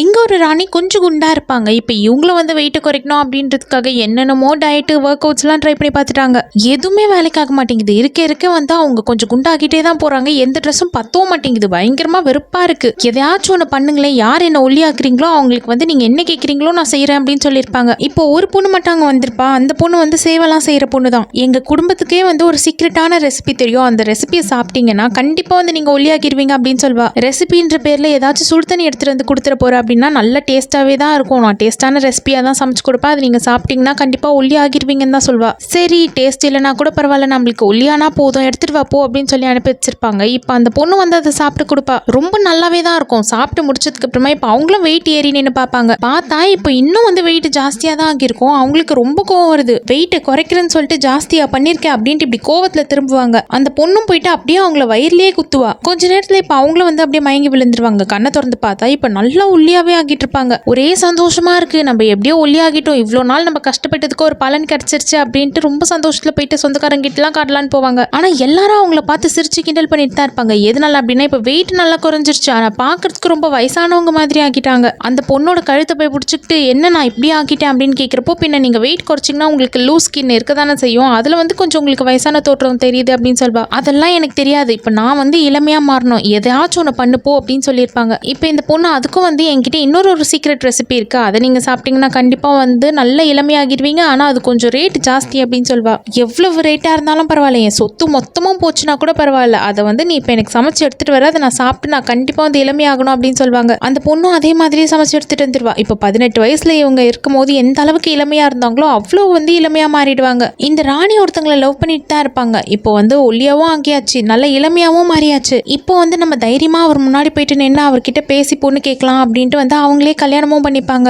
இங்க ஒரு ராணி கொஞ்சம் குண்டா இருப்பாங்க. இப்ப இவங்களும் வந்து வெயிட் குறைக்கணும் அப்படின்றதுக்காக என்னென்னமோ டயட் ஒர்க் அவுட்ஸ்லாம் ட்ரை பண்ணி பார்த்துட்டாங்க. எதுவுமே வேலைக்காக மாட்டேங்குது. இருக்க வந்து அவங்க கொஞ்சம் குண்டாகிட்டே தான் போறாங்க. எந்த ட்ரெஸ்ஸும் பத்தவும் மாட்டேங்குது. பயங்கரமா வெறுப்பா இருக்கு. எதையாச்சும் ஒன்று பண்ணுங்களேன். யார் என்ன ஒல்லியாக்குறீங்களோ அவங்களுக்கு வந்து நீங்க என்ன கேட்குறீங்களோ நான் செய்யறேன் அப்படின்னு சொல்லியிருப்பாங்க. இப்போ ஒரு பொண்ணு மட்டும் அங்க வந்திருப்பா. அந்த பொண்ணு வந்து சேவெல்லாம் செய்யற பொண்ணு தான். எங்க குடும்பத்துக்கே வந்து ஒரு சீக்ரெட்டான ரெசிபி தெரியும். அந்த ரெசிபியை சாப்பிட்டீங்கன்னா கண்டிப்பா வந்து நீங்க ஒல்லியாக்கிடுவீங்க அப்படின்னு சொல்வா. ரெசிபின்ற பேர்ல ஏதாச்சும் சுடுதண்ணி எடுத்துட்டு வந்து கொடுத்துட போற அப்படின்னா நல்ல டேஸ்ட்டாகவே தான் இருக்கும். நான் டேஸ்ட்டான ரெசிபியாக தான் சமைச்சு கொடுப்பேன். அது நீங்கள் சாப்பிட்டீங்கன்னா கண்டிப்பாக ஒல்லி ஆகிடுவீங்கன்னு தான் சொல்வா. சரி டேஸ்ட் இல்லைனா கூட பரவாயில்ல, நம்மளுக்கு ஒல்லியானா போதும், எடுத்துகிட்டு வா போ அப்படின்னு சொல்லி அனுப்பி வச்சிருப்பாங்க. இப்போ அந்த பொண்ணு வந்து அதை சாப்பிட்டு கொடுப்பா. ரொம்ப நல்லாவே தான் இருக்கும். சாப்பிட்டு முடிச்சதுக்கு அப்புறமா இப்போ அவங்களும் வெயிட் ஏறி நின்று பார்ப்பாங்க. பார்த்தா இப்போ இன்னும் வந்து வெயிட் ஜாஸ்தியாக தான் ஆகியிருக்கும். அவங்களுக்கு ரொம்ப கோவம் வருது. வெயிட்டை குறைக்கிறேன்னு சொல்லிட்டு ஜாஸ்தியாக பண்ணியிருக்கேன் அப்படின்ட்டு இப்படி கோவத்தில் திரும்புவாங்க. அந்த பொண்ணும் போயிட்டு அப்படியே அவங்கள வயிறுலேயே குத்துவா. கொஞ்ச நேரத்தில் இப்போ அவங்களும் வந்து அப்படியே மயங்கி விழுந்துருவாங்க. கண்ணை திறந்து பார்த்தா இப்போ நல்லா ஒல்லியாவே ஆகிட்டு இருப்பாங்க. ஒரே சந்தோஷமா இருக்கு. நம்ம எப்படியோ ஒல்லி ஆகிட்டோம், இவ்வளோ நாள் நம்ம கஷ்டப்பட்டதுக்கு ஒரு பலன் கிடைச்சிருச்சு அப்படின்ட்டு ரொம்ப சந்தோஷத்துல போயிட்டு சொந்தக்காரங்க கிட்டலாம் காட்டலான்னு போவாங்க. ஆனா எல்லாரும் அவங்கள பார்த்து சிரிச்சு கிண்டல் பண்ணிட்டு தான் இருப்பாங்க. எதனால அப்படின்னா இப்போ வெயிட் நல்லா குறைஞ்சிருச்சு, ஆனா பாக்குறதுக்கு ரொம்ப வயசானவங்க மாதிரி ஆக்கிட்டாங்க. அந்த பொண்ணோட கழுத்தை போய் பிடிச்சிக்கிட்டு என்ன நான் இப்படி ஆக்கிட்டேன் அப்படின்னு கேட்கிறப்போ, பின்ன நீங்க வெயிட் குறைச்சிங்கன்னா உங்களுக்கு லூஸ் ஸ்கின் இருக்க தானே செய்யும், அதுல வந்து கொஞ்சம் உங்களுக்கு வயசான தோற்றம் தெரியுது அப்படின்னு சொல்வா. அதெல்லாம் எனக்கு தெரியாது, இப்போ நான் வந்து இளமையா மாறணும், எதையாச்சும் ஒன்று பண்ணுப்போ அப்படின்னு சொல்லியிருப்பாங்க. இப்போ இந்த பொண்ணு அதுக்கும் வந்து என்கிட்ட இன்னொரு சீக்ரெட் ரெசிபி இருக்கு, அதை நீங்க சாப்பிட்டீங்கன்னா கண்டிப்பா வந்து நல்ல இளமையாகிடுவீங்க, ஆனா அது கொஞ்சம் ரேட் ஜாஸ்தி அப்படின்னு சொல்வா. எவ்வளவு ரேட்டா இருந்தாலும் பரவாயில்ல, என் சொத்து மொத்தமும் போச்சுன்னா கூட பரவாயில்ல, அதை வந்து நீ இப்போ எனக்கு சமைச்சு எடுத்துட்டு வர, அதை நான் சாப்பிட்டு நான் கண்டிப்பா வந்து இளமையாகணும் அப்படின்னு சொல்லுவாங்க. அந்த பொண்ணும் அதே மாதிரியே சமைச்சு எடுத்துட்டு வந்துருவா. இப்போ 18 வயசுல இவங்க இருக்கும் போது எந்த அளவுக்கு இளமையா இருந்தாங்களோ அவ்வளோ வந்து இளமையா மாறிடுவாங்க. இந்த ராணி ஒருத்தங்களை லவ் பண்ணிட்டு தான் இருப்பாங்க. இப்போ வந்து ஒல்லியாவும் ஆகியாச்சு, நல்ல இளமையாவும் மாறியாச்சு. இப்போ வந்து நம்ம தைரியமா அவர் முன்னாடி போயிட்டு நின்று அவர்கிட்ட பேசி பொண்ணு கேட்கலாம் அப்படின்ட்டு வந்து அவங்களே கல்யாணமும் பண்ணிப்பாங்க.